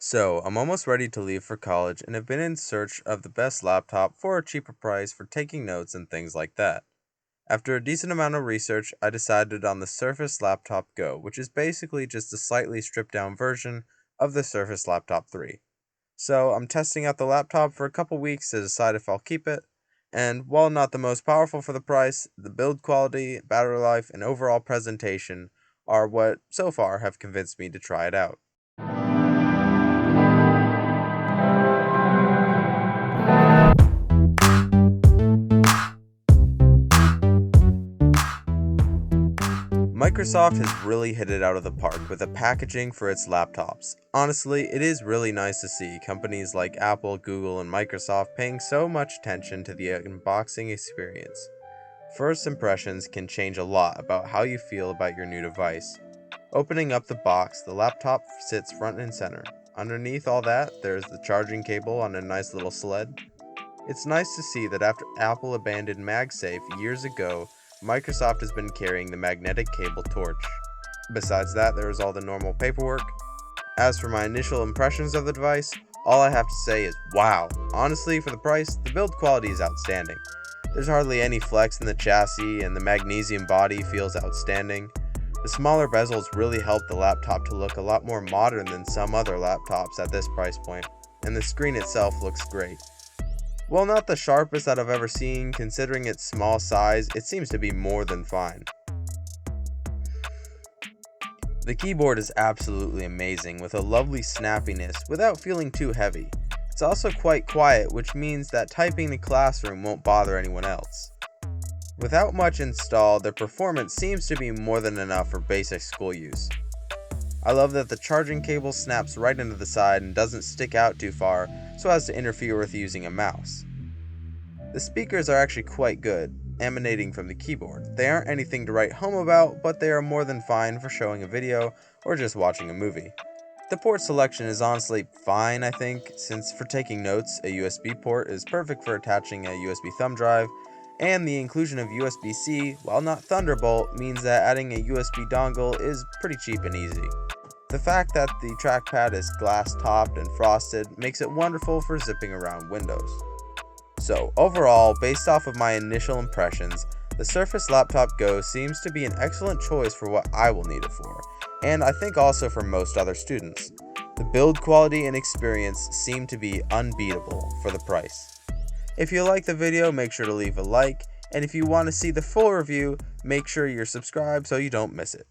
So, I'm almost ready to leave for college and have been in search of the best laptop for a cheaper price for taking notes and things like that. After a decent amount of research, I decided on the Surface Laptop Go, which is basically just a slightly stripped down version of the Surface Laptop 3. So, I'm testing out the laptop for a couple weeks to decide if I'll keep it. And while not the most powerful for the price, the build quality, battery life, and overall presentation are what so far have convinced me to try it out. Microsoft has really hit it out of the park with the packaging for its laptops. Honestly, it is really nice to see companies like Apple, Google, and Microsoft paying so much attention to the unboxing experience. First impressions can change a lot about how you feel about your new device. Opening up the box, the laptop sits front and center. Underneath all that, there's the charging cable on a nice little sled. It's nice to see that after Apple abandoned MagSafe years ago, Microsoft has been carrying the magnetic cable torch. Besides that, there is all the normal paperwork. As for my initial impressions of the device, all I have to say is wow. Honestly, for the price, the build quality is outstanding. There's hardly any flex in the chassis, and the magnesium body feels outstanding. The smaller bezels really help the laptop to look a lot more modern than some other laptops at this price point, and the screen itself looks great. While not the sharpest that I've ever seen, considering its small size, it seems to be more than fine. The keyboard is absolutely amazing with a lovely snappiness without feeling too heavy. It's also quite quiet, which means that typing in the classroom won't bother anyone else. Without much installed, the performance seems to be more than enough for basic school use. I love that the charging cable snaps right into the side and doesn't stick out too far so as to interfere with using a mouse. The speakers are actually quite good, emanating from the keyboard. They aren't anything to write home about, but they are more than fine for showing a video or just watching a movie. The port selection is honestly fine, I think, since for taking notes, a USB port is perfect for attaching a USB thumb drive, and the inclusion of USB-C, while not Thunderbolt, means that adding a USB dongle is pretty cheap and easy. The fact that the trackpad is glass topped and frosted makes it wonderful for zipping around windows. So, overall, based off of my initial impressions, the Surface Laptop Go seems to be an excellent choice for what I will need it for, and I think also for most other students. The build quality and experience seem to be unbeatable for the price. If you like the video, make sure to leave a like, and if you want to see the full review, make sure you're subscribed so you don't miss it.